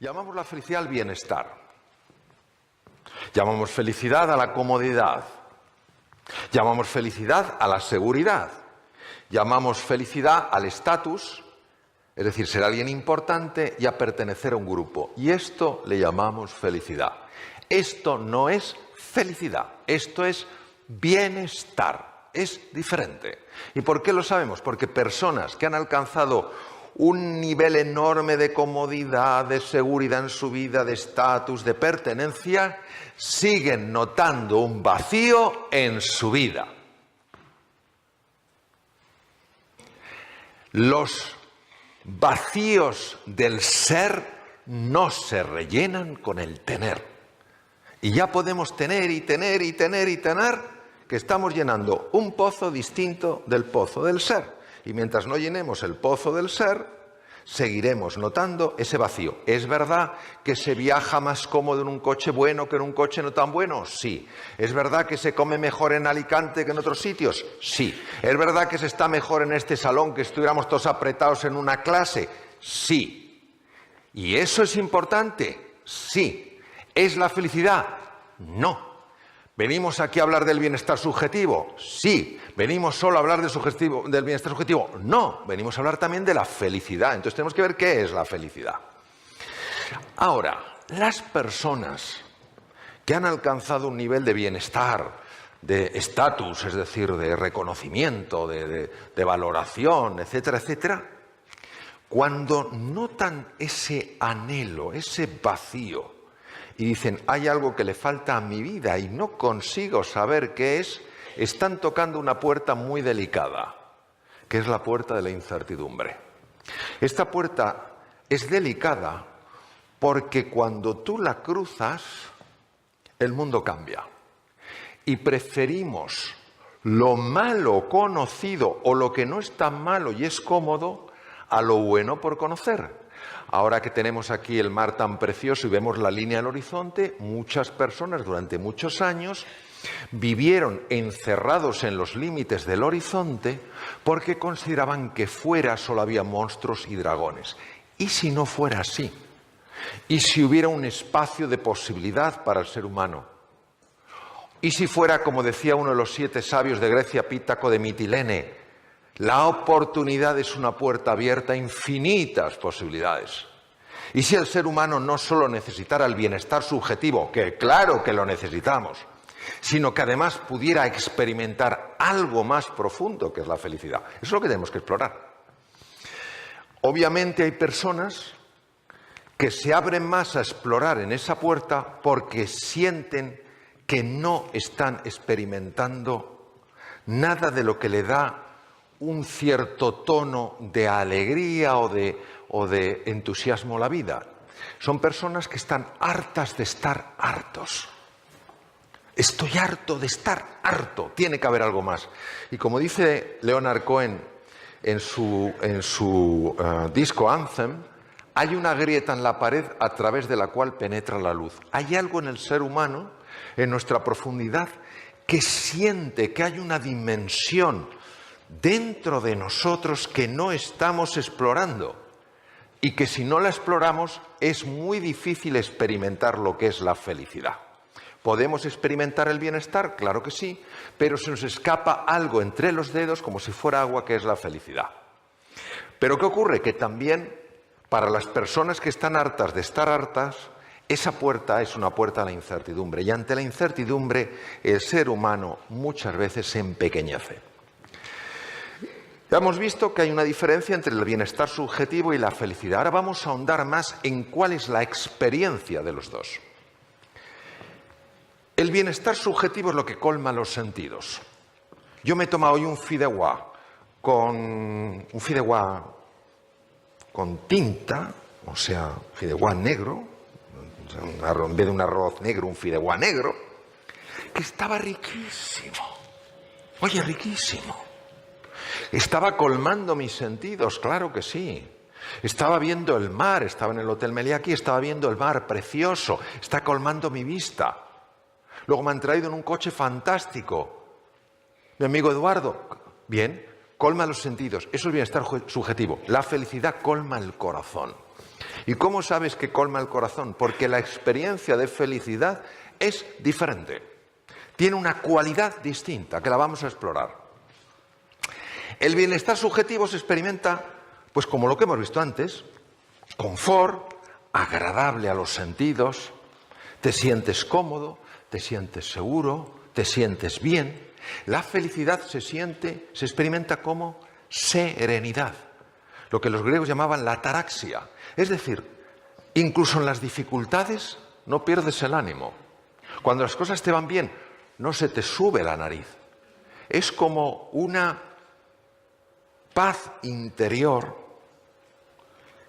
Llamamos la felicidad al bienestar. Llamamos felicidad a la comodidad. Llamamos felicidad a la seguridad. Llamamos felicidad al estatus, es decir, ser alguien importante y a pertenecer a un grupo. Y esto le llamamos felicidad. Esto no es felicidad, esto es bienestar. Es diferente. ¿Y por qué lo sabemos? Porque personas que han alcanzado un nivel enorme de comodidad, de seguridad en su vida, de estatus, de pertenencia, siguen notando un vacío en su vida. Los vacíos del ser no se rellenan con el tener. Y ya podemos tener y tener y tener y tener, que estamos llenando un pozo distinto del pozo del ser. Y mientras no llenemos el pozo del ser, seguiremos notando ese vacío. ¿Es verdad que se viaja más cómodo en un coche bueno que en un coche no tan bueno? Sí. ¿Es verdad que se come mejor en Alicante que en otros sitios? Sí. ¿Es verdad que se está mejor en este salón que estuviéramos todos apretados en una clase? Sí. ¿Y eso es importante? Sí. ¿Es la felicidad? No. ¿Venimos aquí a hablar del bienestar subjetivo? Sí. ¿Venimos solo a hablar del bienestar subjetivo? No. Venimos a hablar también de la felicidad. Entonces tenemos que ver qué es la felicidad. Ahora, las personas que han alcanzado un nivel de bienestar, de estatus, es decir, de reconocimiento, de valoración, etcétera, etcétera, cuando notan ese anhelo, ese vacío, y dicen, hay algo que le falta a mi vida y no consigo saber qué es, están tocando una puerta muy delicada, que es la puerta de la incertidumbre. Esta puerta es delicada porque cuando tú la cruzas, el mundo cambia. Y preferimos lo malo conocido o lo que no es tan malo y es cómodo a lo bueno por conocer. Ahora que tenemos aquí el mar tan precioso y vemos la línea al horizonte, muchas personas durante muchos años vivieron encerrados en los límites del horizonte porque consideraban que fuera solo había monstruos y dragones. ¿Y si no fuera así? ¿Y si hubiera un espacio de posibilidad para el ser humano? ¿Y si fuera, como decía uno de los 7 sabios de Grecia, Pítaco de Mitilene, la oportunidad es una puerta abierta a infinitas posibilidades? Y si el ser humano no solo necesitara el bienestar subjetivo, que claro que lo necesitamos, sino que además pudiera experimentar algo más profundo que es la felicidad. Eso es lo que tenemos que explorar. Obviamente hay personas que se abren más a explorar en esa puerta porque sienten que no están experimentando nada de lo que le da un cierto tono de alegría o de entusiasmo a la vida. Son personas que están hartas de estar hartos. Estoy harto de estar harto. Tiene que haber algo más. Y como dice Leonard Cohen en su disco Anthem, hay una grieta en la pared a través de la cual penetra la luz. Hay algo en el ser humano, en nuestra profundidad, que siente que hay una dimensión dentro de nosotros que no estamos explorando y que si no la exploramos es muy difícil experimentar lo que es la felicidad. ¿Podemos experimentar el bienestar? Claro que sí, pero se nos escapa algo entre los dedos como si fuera agua, que es la felicidad. Pero ¿qué ocurre? Que también para las personas que están hartas de estar hartas, esa puerta es una puerta a la incertidumbre y ante la incertidumbre el ser humano muchas veces se empequeñece. Ya hemos visto que hay una diferencia entre el bienestar subjetivo y la felicidad. Ahora vamos a ahondar más en cuál es la experiencia de los dos. El bienestar subjetivo es lo que colma los sentidos. Yo me he tomado hoy un fideuà con tinta, o sea, fideuà negro, en vez de un arroz negro, un fideuà negro, que estaba riquísimo. Oye, riquísimo. Estaba colmando mis sentidos, claro que sí. Estaba viendo el mar, estaba en el Hotel Meliá aquí, estaba viendo el mar precioso, está colmando mi vista. Luego me han traído en un coche fantástico. Mi amigo Eduardo, bien, colma los sentidos. Eso es bienestar subjetivo. La felicidad colma el corazón. ¿Y cómo sabes que colma el corazón? Porque la experiencia de felicidad es diferente. Tiene una cualidad distinta que la vamos a explorar. El bienestar subjetivo se experimenta, pues como lo que hemos visto antes, confort, agradable a los sentidos, te sientes cómodo, te sientes seguro, te sientes bien. La felicidad se experimenta como serenidad, lo que los griegos llamaban la ataraxia. Es decir, incluso en las dificultades no pierdes el ánimo. Cuando las cosas te van bien, no se te sube la nariz. Es como una paz interior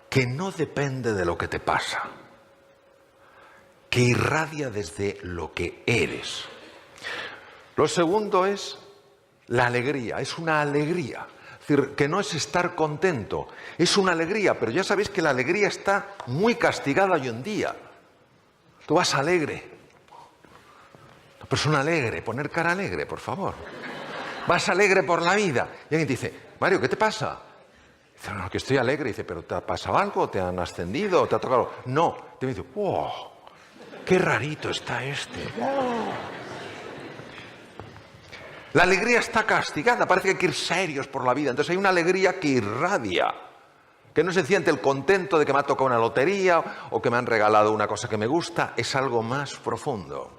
que no depende de lo que te pasa, que irradia desde lo que eres. Lo segundo es la alegría, es una alegría. Es decir, que no es estar contento, es una alegría, pero ya sabéis que la alegría está muy castigada hoy en día. Tú vas alegre. Una persona alegre, poner cara alegre, por favor. Vas alegre por la vida. Y alguien te dice, Mario, ¿qué te pasa? Dice, no, que estoy alegre. Dice, ¿pero te ha pasado algo? ¿Te han ascendido? ¿Te ha tocado? No. Te dice, wow, qué rarito está este. Wow. La alegría está castigada, parece que hay que ir serios por la vida. Entonces hay una alegría que irradia, que no se siente el contento de que me ha tocado una lotería o que me han regalado una cosa que me gusta, es algo más profundo.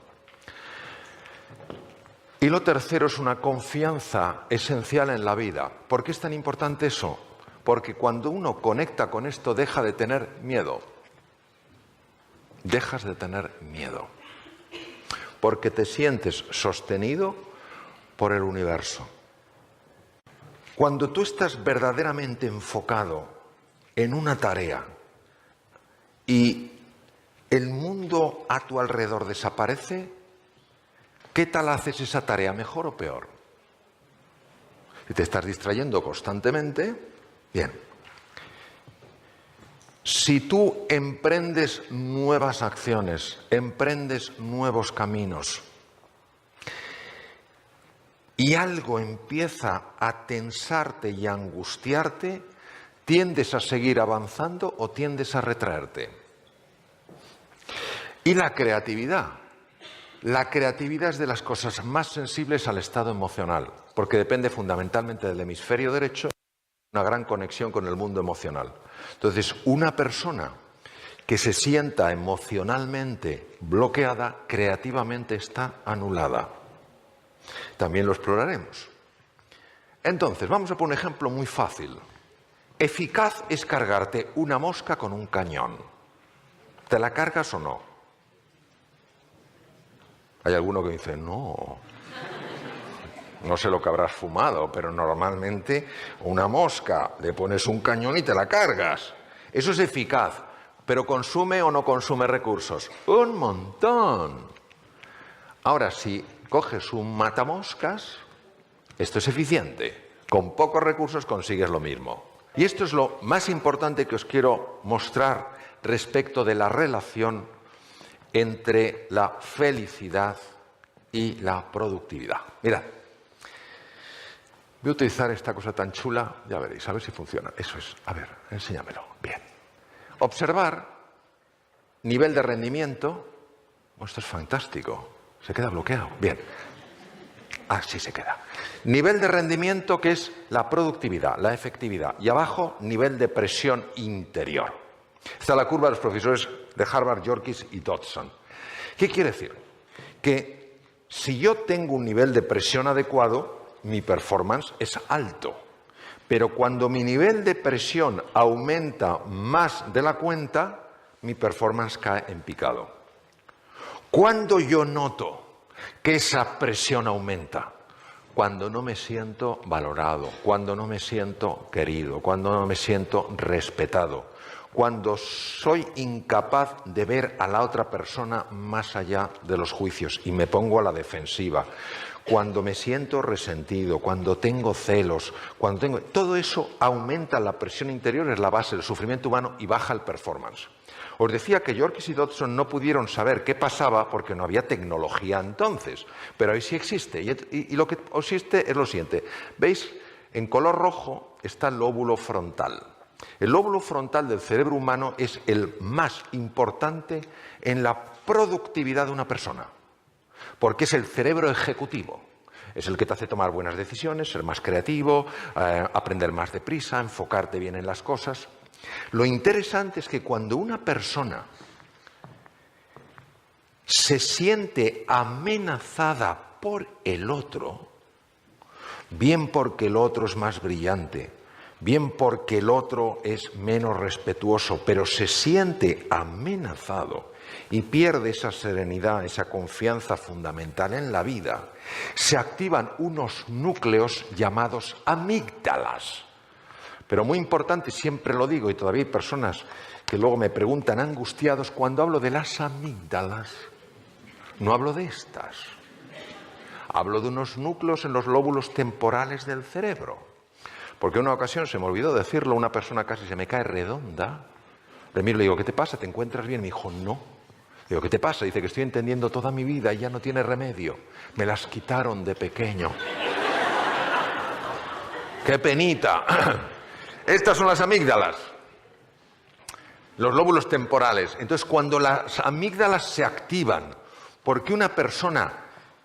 Y lo tercero es una confianza esencial en la vida. ¿Por qué es tan importante eso? Porque cuando uno conecta con esto deja de tener miedo. Dejas de tener miedo. Porque te sientes sostenido por el universo. Cuando tú estás verdaderamente enfocado en una tarea y el mundo a tu alrededor desaparece, ¿qué tal haces esa tarea? ¿Mejor o peor? Si te estás distrayendo constantemente, bien. Si tú emprendes nuevas acciones, emprendes nuevos caminos, y algo empieza a tensarte y a angustiarte, ¿tiendes a seguir avanzando o tiendes a retraerte? Y la creatividad. La creatividad es de las cosas más sensibles al estado emocional, porque depende fundamentalmente del hemisferio derecho, una gran conexión con el mundo emocional. Entonces, una persona que se sienta emocionalmente bloqueada, creativamente está anulada. También lo exploraremos. Entonces, vamos a poner un ejemplo muy fácil. Eficaz es cargarte una mosca con un cañón. ¿Te la cargas o no? Hay alguno que dice, no sé lo que habrás fumado, pero normalmente una mosca le pones un cañón y te la cargas. Eso es eficaz, pero ¿consume o no consume recursos? Un montón. Ahora, si coges un matamoscas, esto es eficiente. Con pocos recursos consigues lo mismo. Y esto es lo más importante que os quiero mostrar respecto de la relación entre la felicidad y la productividad. Mirad, voy a utilizar esta cosa tan chula, ya veréis, a ver si funciona. Eso es, a ver, enséñamelo. Bien. Observar nivel de rendimiento. Oh, esto es fantástico. Se queda bloqueado. Bien. Así se queda. Nivel de rendimiento, que es la productividad, la efectividad. Y abajo, nivel de presión interior. Esta es la curva de los profesores de Harvard, Yorkis y Dodson. ¿Qué quiere decir? Que si yo tengo un nivel de presión adecuado, mi performance es alto. Pero cuando mi nivel de presión aumenta más de la cuenta, mi performance cae en picado. ¿Cuándo yo noto que esa presión aumenta? Cuando no me siento valorado, cuando no me siento querido, cuando no me siento respetado, cuando soy incapaz de ver a la otra persona más allá de los juicios y me pongo a la defensiva, cuando me siento resentido, cuando tengo celos, todo eso aumenta la presión interior, es la base del sufrimiento humano y baja el performance. Os decía que Yorkis y Dodson no pudieron saber qué pasaba porque no había tecnología entonces, pero ahí sí existe. Y lo que existe es lo siguiente. ¿Veis? En color rojo está el lóbulo frontal. El lóbulo frontal del cerebro humano es el más importante en la productividad de una persona, porque es el cerebro ejecutivo. Es el que te hace tomar buenas decisiones, ser más creativo, aprender más deprisa, enfocarte bien en las cosas. Lo interesante es que cuando una persona se siente amenazada por el otro, bien porque el otro es más brillante, bien porque el otro es menos respetuoso, pero se siente amenazado y pierde esa serenidad, esa confianza fundamental en la vida, se activan unos núcleos llamados amígdalas. Pero muy importante, siempre lo digo, y todavía hay personas que luego me preguntan angustiados, cuando hablo de las amígdalas, no hablo de estas. Hablo de unos núcleos en los lóbulos temporales del cerebro. Porque en una ocasión, se me olvidó decirlo, una persona casi se me cae redonda. Le miro y le digo, ¿qué te pasa? ¿Te encuentras bien? Me dijo, no. Digo, ¿qué te pasa? Dice que estoy entendiendo toda mi vida y ya no tiene remedio. Me las quitaron de pequeño. ¡Qué penita! Estas son las amígdalas, los lóbulos temporales. Entonces, cuando las amígdalas se activan porque una persona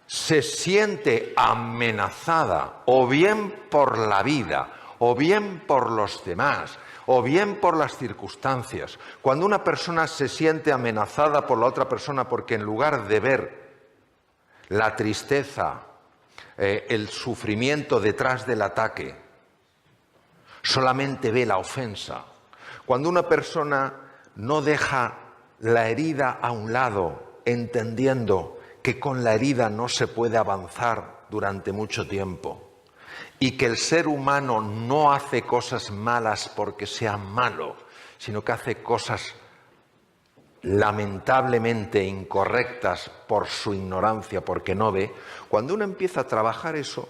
se siente amenazada, o bien por la vida, o bien por los demás, o bien por las circunstancias, cuando una persona se siente amenazada por la otra persona porque en lugar de ver la tristeza, el sufrimiento detrás del ataque, solamente ve la ofensa. Cuando una persona no deja la herida a un lado, entendiendo que con la herida no se puede avanzar durante mucho tiempo y que el ser humano no hace cosas malas porque sea malo, sino que hace cosas lamentablemente incorrectas por su ignorancia, porque no ve, cuando uno empieza a trabajar eso,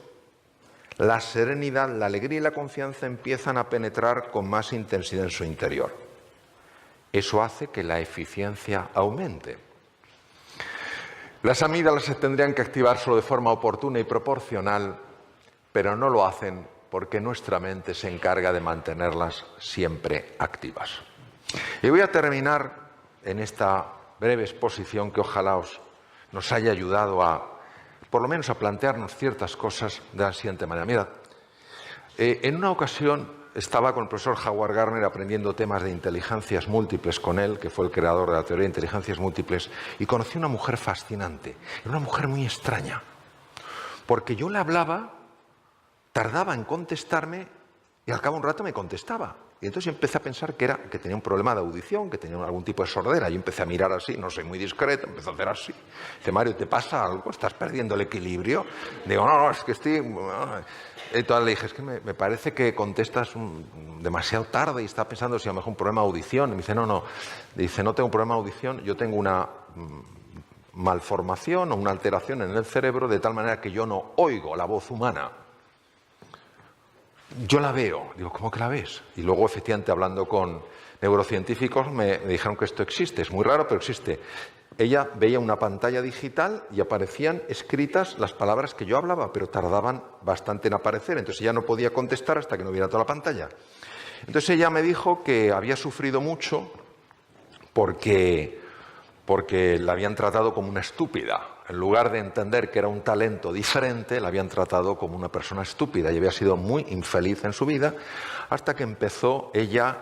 la serenidad, la alegría y la confianza empiezan a penetrar con más intensidad en su interior. Eso hace que la eficiencia aumente. Las amígdalas se tendrían que activar solo de forma oportuna y proporcional, pero no lo hacen porque nuestra mente se encarga de mantenerlas siempre activas. Y voy a terminar en esta breve exposición que ojalá nos haya ayudado por lo menos a plantearnos ciertas cosas de la siguiente manera. Mirad, en una ocasión estaba con el profesor Howard Gardner aprendiendo temas de inteligencias múltiples con él, que fue el creador de la teoría de inteligencias múltiples, y conocí una mujer fascinante, era una mujer muy extraña, porque yo le hablaba, tardaba en contestarme y al cabo de un rato me contestaba. Y entonces yo empecé a pensar que tenía un problema de audición, que tenía algún tipo de sordera. Yo empecé a mirar así, no soy muy discreto, empecé a hacer así. Dice, Mario, ¿te pasa algo? ¿Estás perdiendo el equilibrio? Digo, no, es que estoy... Entonces le dije, es que me parece que contestas demasiado tarde y está pensando si a lo mejor un problema de audición. Y me dice, no. Dice, no tengo un problema de audición, yo tengo una malformación o una alteración en el cerebro de tal manera que yo no oigo la voz humana. Yo la veo. Digo, ¿cómo que la ves? Y luego, efectivamente, hablando con neurocientíficos, me dijeron que esto existe. Es muy raro, pero existe. Ella veía una pantalla digital y aparecían escritas las palabras que yo hablaba, pero tardaban bastante en aparecer. Entonces ella no podía contestar hasta que no viera toda la pantalla. Entonces ella me dijo que había sufrido mucho porque la habían tratado como una estúpida. En lugar de entender que era un talento diferente, la habían tratado como una persona estúpida y había sido muy infeliz en su vida hasta que empezó ella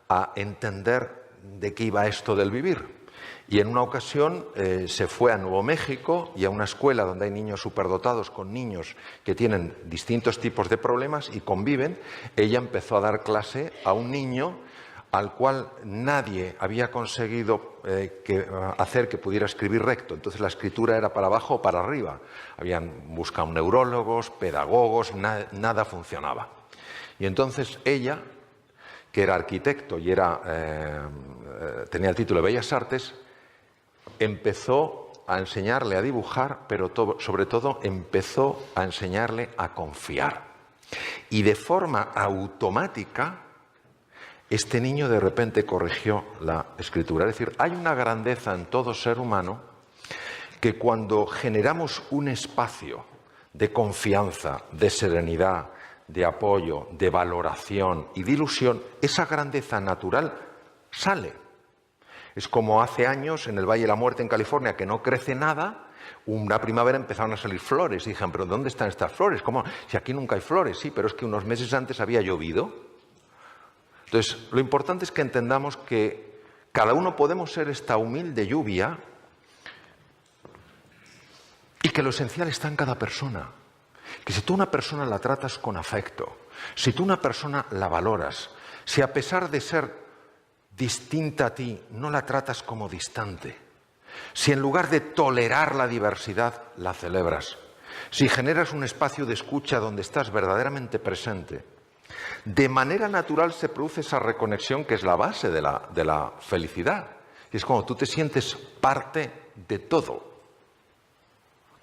a entender de qué iba esto del vivir. Y en una ocasión se fue a Nuevo México y a una escuela donde hay niños superdotados con niños que tienen distintos tipos de problemas y conviven. Ella empezó a dar clase a un niño al cual nadie había conseguido hacer que pudiera escribir recto. Entonces la escritura era para abajo o para arriba. Habían buscado neurólogos, pedagogos, nada funcionaba. Y entonces ella, que era arquitecto y tenía el título de Bellas Artes, empezó a enseñarle a dibujar, pero sobre todo empezó a enseñarle a confiar. Y de forma automática, este niño de repente corrigió la escritura. Es decir, hay una grandeza en todo ser humano que cuando generamos un espacio de confianza, de serenidad, de apoyo, de valoración y de ilusión, esa grandeza natural sale. Es como hace años en el Valle de la Muerte en California, que no crece nada. Una primavera empezaron a salir flores y dijeron, pero ¿dónde están estas flores? ¿Cómo? Si aquí nunca hay flores, sí, pero es que unos meses antes había llovido. Entonces, lo importante es que entendamos que cada uno podemos ser esta humilde lluvia y que lo esencial está en cada persona. Que si tú una persona la tratas con afecto, si tú una persona la valoras, si a pesar de ser distinta a ti no la tratas como distante, si en lugar de tolerar la diversidad la celebras, si generas un espacio de escucha donde estás verdaderamente presente, de manera natural se produce esa reconexión que es la base de la felicidad. Y es como tú te sientes parte de todo.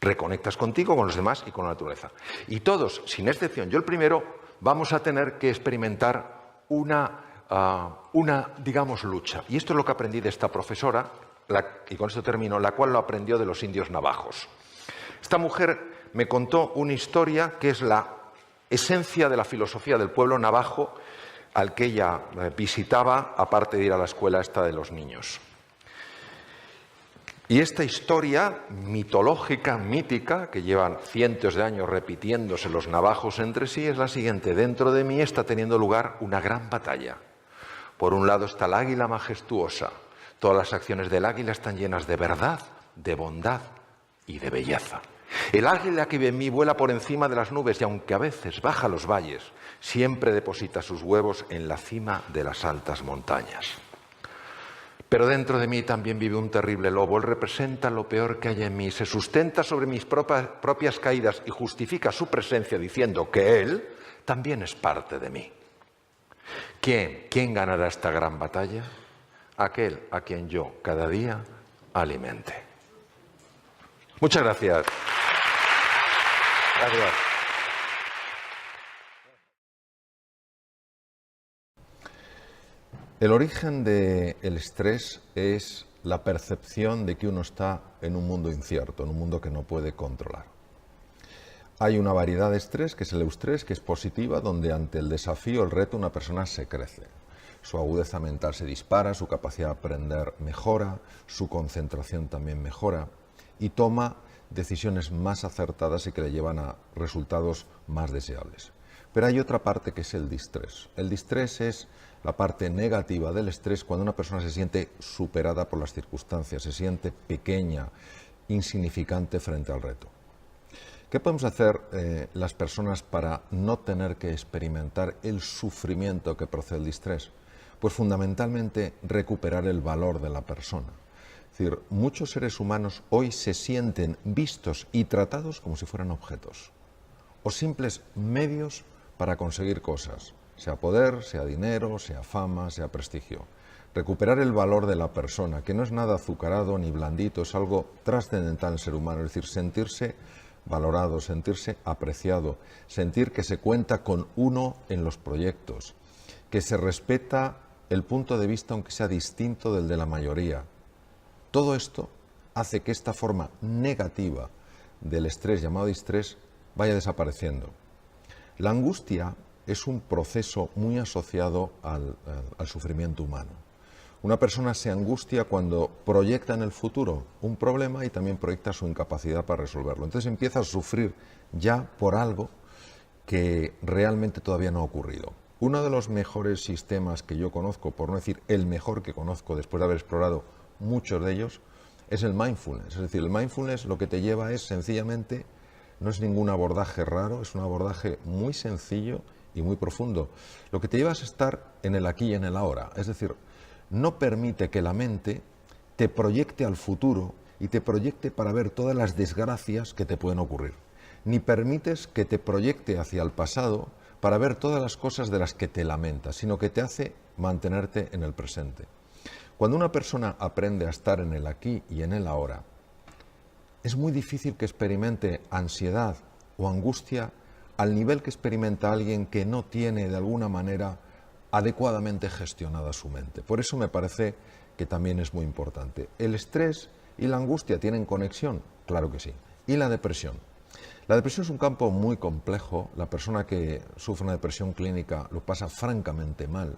Reconectas contigo, con los demás y con la naturaleza. Y todos, sin excepción, yo el primero, vamos a tener que experimentar una digamos, lucha. Y esto es lo que aprendí de esta profesora, y con esto termino, la cual lo aprendió de los indios navajos. Esta mujer me contó una historia que es la esencia de la filosofía del pueblo navajo al que ella visitaba, aparte de ir a la escuela esta de los niños. Y esta historia mitológica, mítica, que llevan cientos de años repitiéndose los navajos entre sí, es la siguiente. Dentro de mí está teniendo lugar una gran batalla. Por un lado está el águila majestuosa. Todas las acciones del águila están llenas de verdad, de bondad y de belleza. El águila que vive en mí vuela por encima de las nubes y aunque a veces baja los valles, siempre deposita sus huevos en la cima de las altas montañas. Pero dentro de mí también vive un terrible lobo. Él representa lo peor que hay en mí, se sustenta sobre mis propias caídas y justifica su presencia diciendo que él también es parte de mí. ¿Quién ganará esta gran batalla? Aquel a quien yo cada día alimente. Muchas gracias. Gracias. El origen del estrés es la percepción de que uno está en un mundo incierto, en un mundo que no puede controlar. Hay una variedad de estrés, que es el eustrés, que es positiva, donde ante el desafío, el reto, una persona se crece. Su agudeza mental se dispara, su capacidad de aprender mejora, su concentración también mejora y toma decisiones más acertadas y que le llevan a resultados más deseables. Pero hay otra parte que es el distrés. El distrés es la parte negativa del estrés cuando una persona se siente superada por las circunstancias, se siente pequeña, insignificante frente al reto. ¿Qué podemos hacer las personas para no tener que experimentar el sufrimiento que procede del distrés? Pues fundamentalmente recuperar el valor de la persona. Es decir, muchos seres humanos hoy se sienten vistos y tratados como si fueran objetos o simples medios para conseguir cosas, sea poder, sea dinero, sea fama, sea prestigio. Recuperar el valor de la persona, que no es nada azucarado ni blandito, es algo trascendental en el ser humano, es decir, sentirse valorado, sentirse apreciado, sentir que se cuenta con uno en los proyectos, que se respeta el punto de vista aunque sea distinto del de la mayoría. Todo esto hace que esta forma negativa del estrés llamado distrés vaya desapareciendo. La angustia es un proceso muy asociado al sufrimiento humano. Una persona se angustia cuando proyecta en el futuro un problema y también proyecta su incapacidad para resolverlo. Entonces empieza a sufrir ya por algo que realmente todavía no ha ocurrido. Uno de los mejores sistemas que yo conozco, por no decir el mejor que conozco después de haber explorado muchos de ellos, es el mindfulness. Es decir, el mindfulness lo que te lleva es sencillamente, no es ningún abordaje raro, es un abordaje muy sencillo y muy profundo. Lo que te lleva es estar en el aquí y en el ahora. Es decir, no permite que la mente te proyecte al futuro y te proyecte para ver todas las desgracias que te pueden ocurrir. Ni permites que te proyecte hacia el pasado para ver todas las cosas de las que te lamentas, sino que te hace mantenerte en el presente. Cuando una persona aprende a estar en el aquí y en el ahora, es muy difícil que experimente ansiedad o angustia al nivel que experimenta alguien que no tiene de alguna manera adecuadamente gestionada su mente. Por eso me parece que también es muy importante. ¿El estrés y la angustia tienen conexión? Claro que sí. ¿Y la depresión? La depresión es un campo muy complejo. La persona que sufre una depresión clínica lo pasa francamente mal.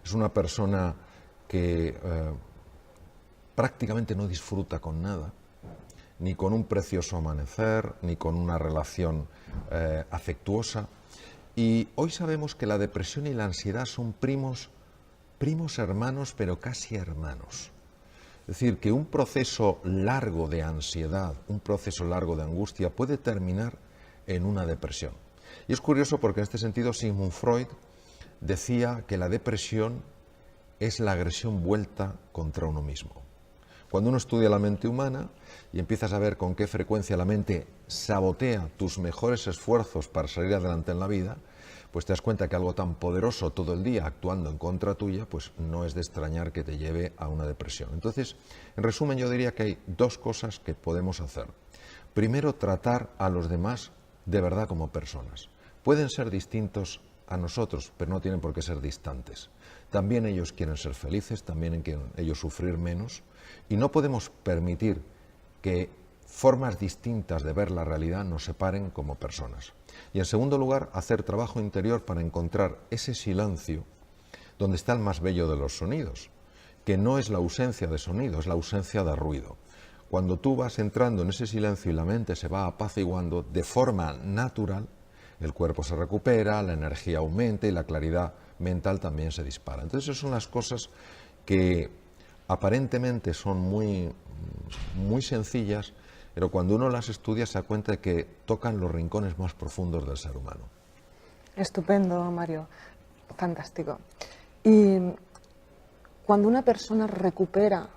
Es una persona que prácticamente no disfruta con nada, ni con un precioso amanecer, ni con una relación afectuosa. Y hoy sabemos que la depresión y la ansiedad son primos hermanos, pero casi hermanos. Es decir, que un proceso largo de ansiedad, un proceso largo de angustia puede terminar en una depresión. Y es curioso porque en este sentido Sigmund Freud decía que la depresión es la agresión vuelta contra uno mismo. Cuando uno estudia la mente humana y empiezas a ver con qué frecuencia la mente sabotea tus mejores esfuerzos para salir adelante en la vida, pues te das cuenta que algo tan poderoso todo el día actuando en contra tuya, pues no es de extrañar que te lleve a una depresión. Entonces, en resumen, yo diría que hay dos cosas que podemos hacer. Primero, tratar a los demás de verdad como personas. Pueden ser distintos a nosotros, pero no tienen por qué ser distantes. También ellos quieren ser felices, también quieren ellos sufrir menos, y no podemos permitir que formas distintas de ver la realidad nos separen como personas. Y en segundo lugar, hacer trabajo interior para encontrar ese silencio donde está el más bello de los sonidos, que no es la ausencia de sonido, es la ausencia de ruido. Cuando tú vas entrando en ese silencio y la mente se va apaciguando de forma natural, el cuerpo se recupera, la energía aumenta y la claridad mental también se dispara. Entonces esas son las cosas que aparentemente son muy sencillas, pero cuando uno las estudia se da cuenta de que tocan los rincones más profundos del ser humano. Estupendo, Mario. Fantástico. Y cuando una persona recupera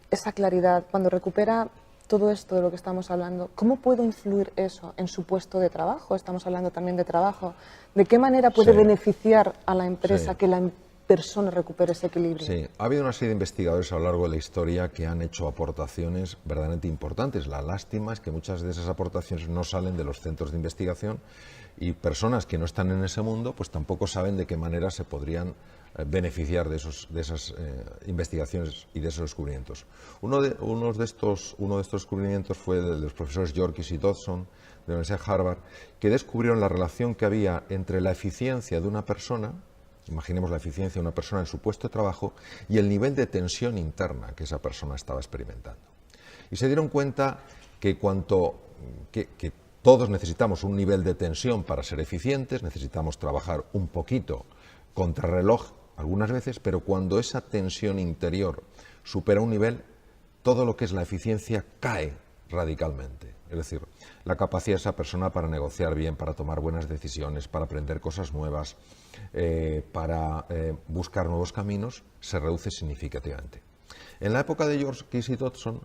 esa claridad, cuando recupera todo esto de lo que estamos hablando, ¿cómo puede influir eso en su puesto de trabajo? Estamos hablando también de trabajo. ¿De qué manera puede beneficiar a la empresa que la persona recupere ese equilibrio? Sí, ha habido una serie de investigadores a lo largo de la historia que han hecho aportaciones verdaderamente importantes. La lástima es que muchas de esas aportaciones no salen de los centros de investigación y personas que no están en ese mundo pues tampoco saben de qué manera se podrían beneficiar de esas investigaciones y de esos descubrimientos. Uno de estos descubrimientos fue de los profesores Yorkis y Dodson de la Universidad de Harvard, que descubrieron la relación que había entre la eficiencia de una persona, imaginemos la eficiencia de una persona en su puesto de trabajo, y el nivel de tensión interna que esa persona estaba experimentando. Y se dieron cuenta que que todos necesitamos un nivel de tensión para ser eficientes, necesitamos trabajar un poquito contrarreloj algunas veces, pero cuando esa tensión interior supera un nivel, todo lo que es la eficiencia cae radicalmente. Es decir, la capacidad de esa persona para negociar bien, para tomar buenas decisiones, para aprender cosas nuevas, para buscar nuevos caminos, se reduce significativamente. En la época de Yorkis y Dodson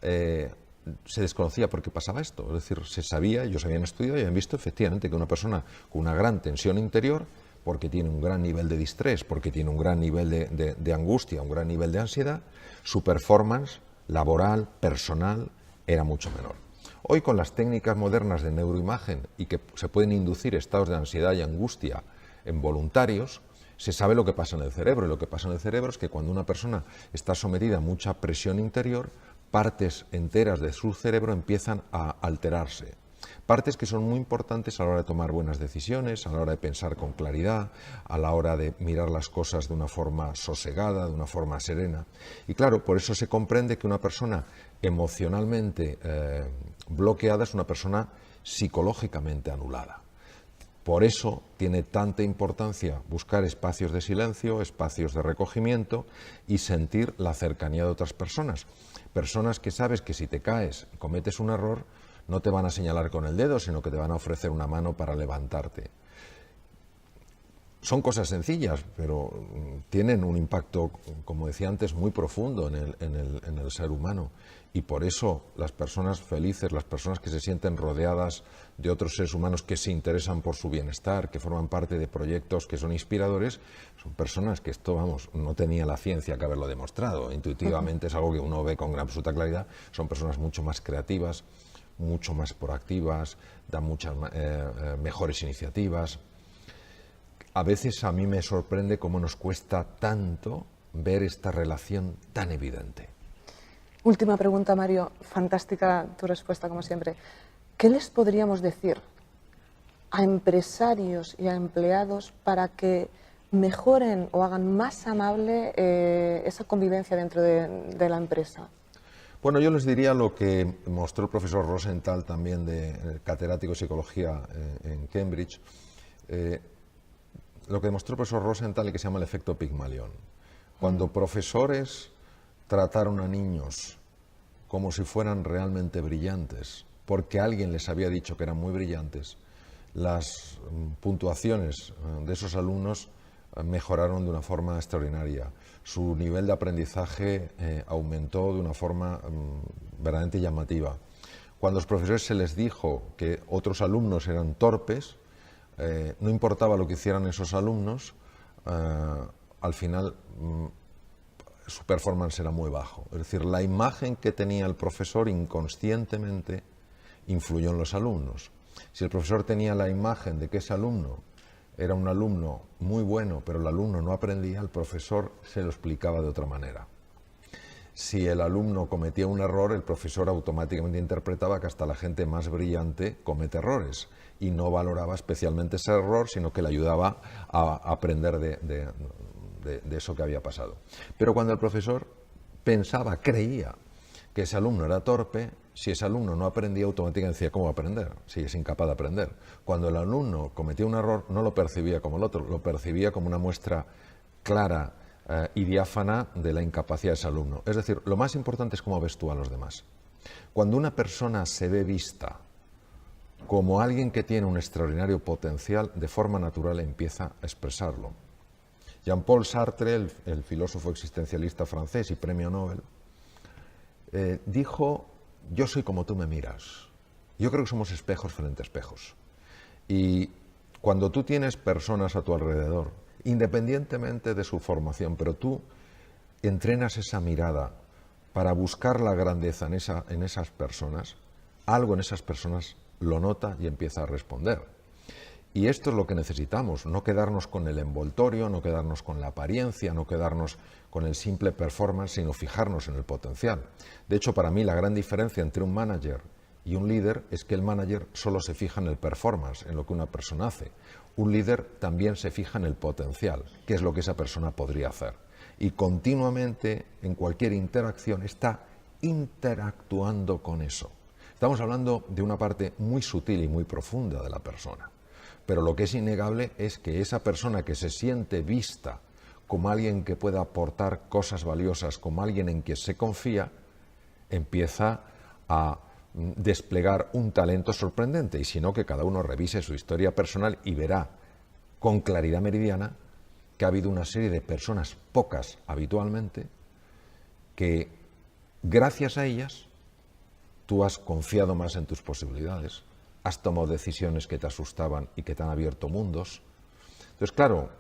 se desconocía por qué pasaba esto. Es decir, se sabía, ellos habían estudiado y habían visto efectivamente que una persona con una gran tensión interior, porque tiene un gran nivel de distrés, porque tiene un gran nivel de angustia, un gran nivel de ansiedad, su performance laboral, personal, era mucho menor. Hoy, con las técnicas modernas de neuroimagen y que se pueden inducir estados de ansiedad y angustia en voluntarios, se sabe lo que pasa en el cerebro. Y lo que pasa en el cerebro es que cuando una persona está sometida a mucha presión interior, partes enteras de su cerebro empiezan a alterarse. Partes que son muy importantes a la hora de tomar buenas decisiones, a la hora de pensar con claridad, a la hora de mirar las cosas de una forma sosegada, de una forma serena. Y claro, por eso se comprende que una persona emocionalmente bloqueada es una persona psicológicamente anulada. Por eso tiene tanta importancia buscar espacios de silencio, espacios de recogimiento y sentir la cercanía de otras personas. Personas que sabes que si te caes, cometes un error, no te van a señalar con el dedo, sino que te van a ofrecer una mano para levantarte. Son cosas sencillas, pero tienen un impacto, como decía antes, muy profundo en el ser humano. Y por eso las personas felices, las personas que se sienten rodeadas de otros seres humanos que se interesan por su bienestar, que forman parte de proyectos que son inspiradores, son personas que esto, vamos, no tenía la ciencia que haberlo demostrado. Intuitivamente es algo que uno ve con gran absoluta claridad. Son personas mucho más creativas, mucho más proactivas, dan muchas mejores iniciativas. A veces a mí me sorprende cómo nos cuesta tanto ver esta relación tan evidente. Última pregunta, Mario. Fantástica tu respuesta, como siempre. ¿qué les podríamos decir a empresarios y a empleados para que mejoren o hagan más amable esa convivencia dentro de la empresa? Bueno, yo les diría lo que mostró el profesor Rosenthal, también catedrático de psicología en Cambridge, lo que demostró el profesor Rosenthal y que se llama el efecto Pigmalión. Cuando profesores trataron a niños como si fueran realmente brillantes, porque alguien les había dicho que eran muy brillantes, las puntuaciones de esos alumnos mejoraron de una forma extraordinaria. Su nivel de aprendizaje aumentó de una forma verdaderamente llamativa. Cuando a los profesores se les dijo que otros alumnos eran torpes, no importaba lo que hicieran esos alumnos, al final su performance era muy bajo. Es decir, la imagen que tenía el profesor inconscientemente influyó en los alumnos. Si el profesor tenía la imagen de que ese alumno era un alumno muy bueno, pero el alumno no aprendía, el profesor se lo explicaba de otra manera. Si el alumno cometía un error, el profesor automáticamente interpretaba que hasta la gente más brillante comete errores y no valoraba especialmente ese error, sino que le ayudaba a aprender de eso que había pasado. Pero cuando el profesor pensaba, creía que ese alumno era torpe, si ese alumno no aprendía, automáticamente decía, ¿cómo va a aprender? Si es incapaz de aprender. Cuando el alumno cometía un error, no lo percibía como el otro, lo percibía como una muestra clara y diáfana de la incapacidad de ese alumno. Es decir, lo más importante es cómo ves tú a los demás. Cuando una persona se ve vista como alguien que tiene un extraordinario potencial, de forma natural empieza a expresarlo. Jean-Paul Sartre, el filósofo existencialista francés y premio Nobel, dijo, yo soy como tú me miras. Yo creo que somos espejos frente a espejos. Y cuando tú tienes personas a tu alrededor, independientemente de su formación, pero tú entrenas esa mirada para buscar la grandeza en esas personas, algo en esas personas lo nota y empieza a responder. Y esto es lo que necesitamos, no quedarnos con el envoltorio, no quedarnos con la apariencia, no quedarnos con el simple performance, sino fijarnos en el potencial. De hecho, para mí la gran diferencia entre un manager y un líder es que el manager solo se fija en el performance, en lo que una persona hace. Un líder también se fija en el potencial, qué es lo que esa persona podría hacer. Y continuamente, en cualquier interacción, está interactuando con eso. Estamos hablando de una parte muy sutil y muy profunda de la persona. Pero lo que es innegable es que esa persona que se siente vista como alguien que pueda aportar cosas valiosas, como alguien en quien se confía, empieza a desplegar un talento sorprendente. Y si no, que cada uno revise su historia personal y verá con claridad meridiana que ha habido una serie de personas, pocas habitualmente, que gracias a ellas tú has confiado más en tus posibilidades, has tomado decisiones que te asustaban y que te han abierto mundos. Entonces, claro,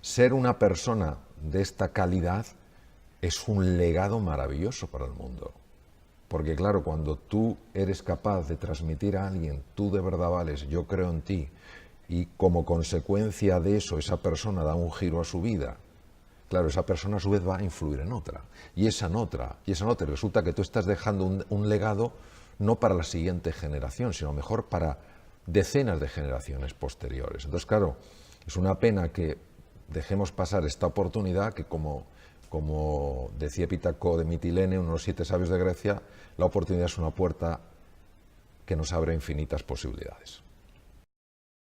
ser una persona de esta calidad es un legado maravilloso para el mundo. Porque, claro, cuando tú eres capaz de transmitir a alguien, tú de verdad vales, yo creo en ti, y como consecuencia de eso esa persona da un giro a su vida, claro, esa persona a su vez va a influir en otra, y esa en otra, y esa en otra. Resulta que tú estás dejando un legado no para la siguiente generación, sino mejor para decenas de generaciones posteriores. Entonces, claro, es una pena que dejemos pasar esta oportunidad que, como decía Epítaco de Mitilene, uno de los 7 sabios de Grecia, la oportunidad es una puerta que nos abre infinitas posibilidades.